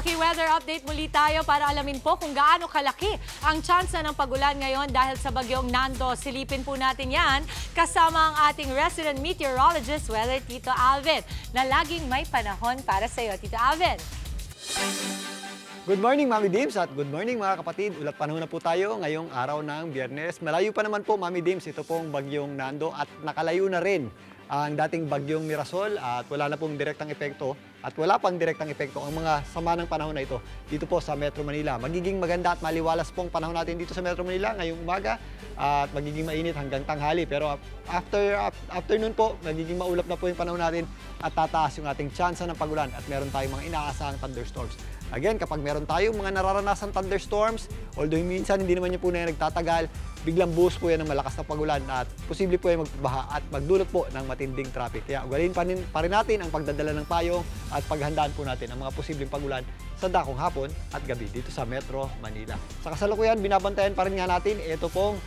Maki-weather update muli tayo para alamin po kung gaano kalaki ang tsansa ng pagulan ngayon dahil sa bagyong Nando. Silipin po natin yan kasama ang ating resident meteorologist, Weather Tito Alvin, na laging may panahon para sa iyo. Tito Alvin. Good morning, Mami Dims, at good morning mga kapatid. Ulat panahon na po tayo ngayong araw ng Biyernes. Malayo pa naman po, Mami Dims, ito pong bagyong Nando at nakalayo na rin ang dating bagyong Mirasol at wala na pong direktang epekto at wala pang direktang epekto ang mga sama ng panahon na ito dito po sa Metro Manila. Magiging maganda at maliwalas pong panahon natin dito sa Metro Manila ngayong umaga at magiging mainit hanggang tanghali. Pero afternoon po, magiging maulap na po yung panahon natin at tataas yung ating tsansa ng pagulan at meron tayong mga inaasahang thunderstorms. Again, kapag meron tayong mga nararanasan thunderstorms, although minsan hindi naman yung po na yung nagtatagal, biglang buhos po yan ng malakas na pagulan at posible po yung magbaha at magdulot po ng matinding traffic. Kaya ugalin pa rin natin ang pagdadala ng payong at paghandaan po natin ang mga posibleng pagulan sa dakong hapon at gabi dito sa Metro Manila. Sa kasalukuyan, binabantayan pa rin nga natin ito pong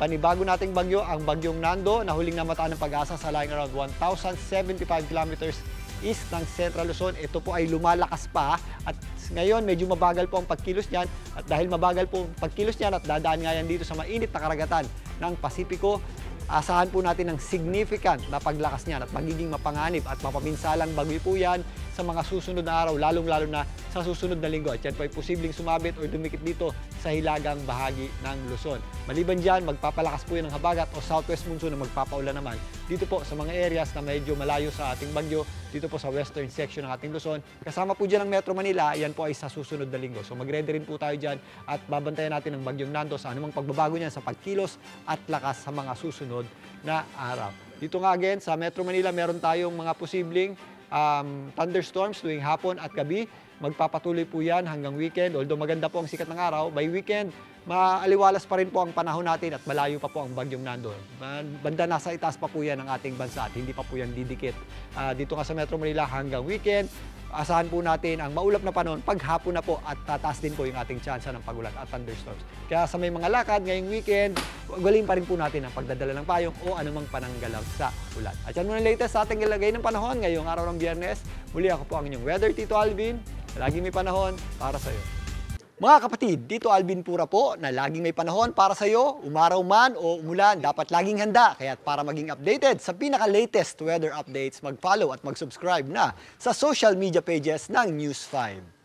panibago nating bagyo, ang bagyong Nando na huling namataan ng pag-asa sa lying around 1,075 kilometers east ng Central Luzon. Ito po ay lumalakas pa at ngayon medyo mabagal po ang pagkilos niyan at dahil mabagal po ang pagkilos niyan at dadaan nga yan dito sa mainit na karagatan ng Pasipiko, asahan po natin ng significant na paglakas niyan at magiging mapanganib at mapapinsalang bagyo po yan sa mga susunod na araw, lalong-lalo na sa susunod na linggo. At yan po ay posibleng sumabit o dumikit dito sa hilagang bahagi ng Luzon. Maliban dyan, magpapalakas po yan ng habagat o southwest monsoon na magpapaulan naman dito po sa mga areas na medyo malayo sa ating bagyo, dito po sa western section ng ating Luzon. Kasama po dyan ang Metro Manila, yan po ay sa susunod na linggo. So mag-ready rin po tayo dyan at babantayan natin ang bagyong Nando sa anumang pagbabago niyan sa pagkilos at lakas sa mga susunod na araw. Dito nga again, sa Metro Manila, meron tayong mga posibleng thunderstorms tuwing hapon at gabi. Magpapatuloy po yan hanggang weekend. Although maganda po ang sikat ng araw, by weekend, maaliwalas pa rin po ang panahon natin at malayo pa po ang bagyong Nando. Banda nasa itaas pa po yan ng ating bansa at hindi pa po yan didikit. Dito nga sa Metro Manila hanggang weekend, asahan po natin ang maulap na panahon paghapon na po at tataas din po yung ating tsansa ng pagulan at thunderstorms. Kaya sa may mga lakad ngayong weekend, ugalin pa rin po natin ang pagdadala ng payong o anumang pananggalaw sa ulan. At yan muna latest sa ating ilagay ng panahon ngayong araw ng Biyernes. Muli ako po ang inyong Weather Tito Alvin. Laging may panahon para sa iyo. Mga kapatid, dito Alvin Pura po na laging may panahon para sa iyo, umaraw man o umulan, dapat laging handa. Kaya para maging updated sa pinaka-latest weather updates, mag-follow at mag-subscribe na sa social media pages ng News 5.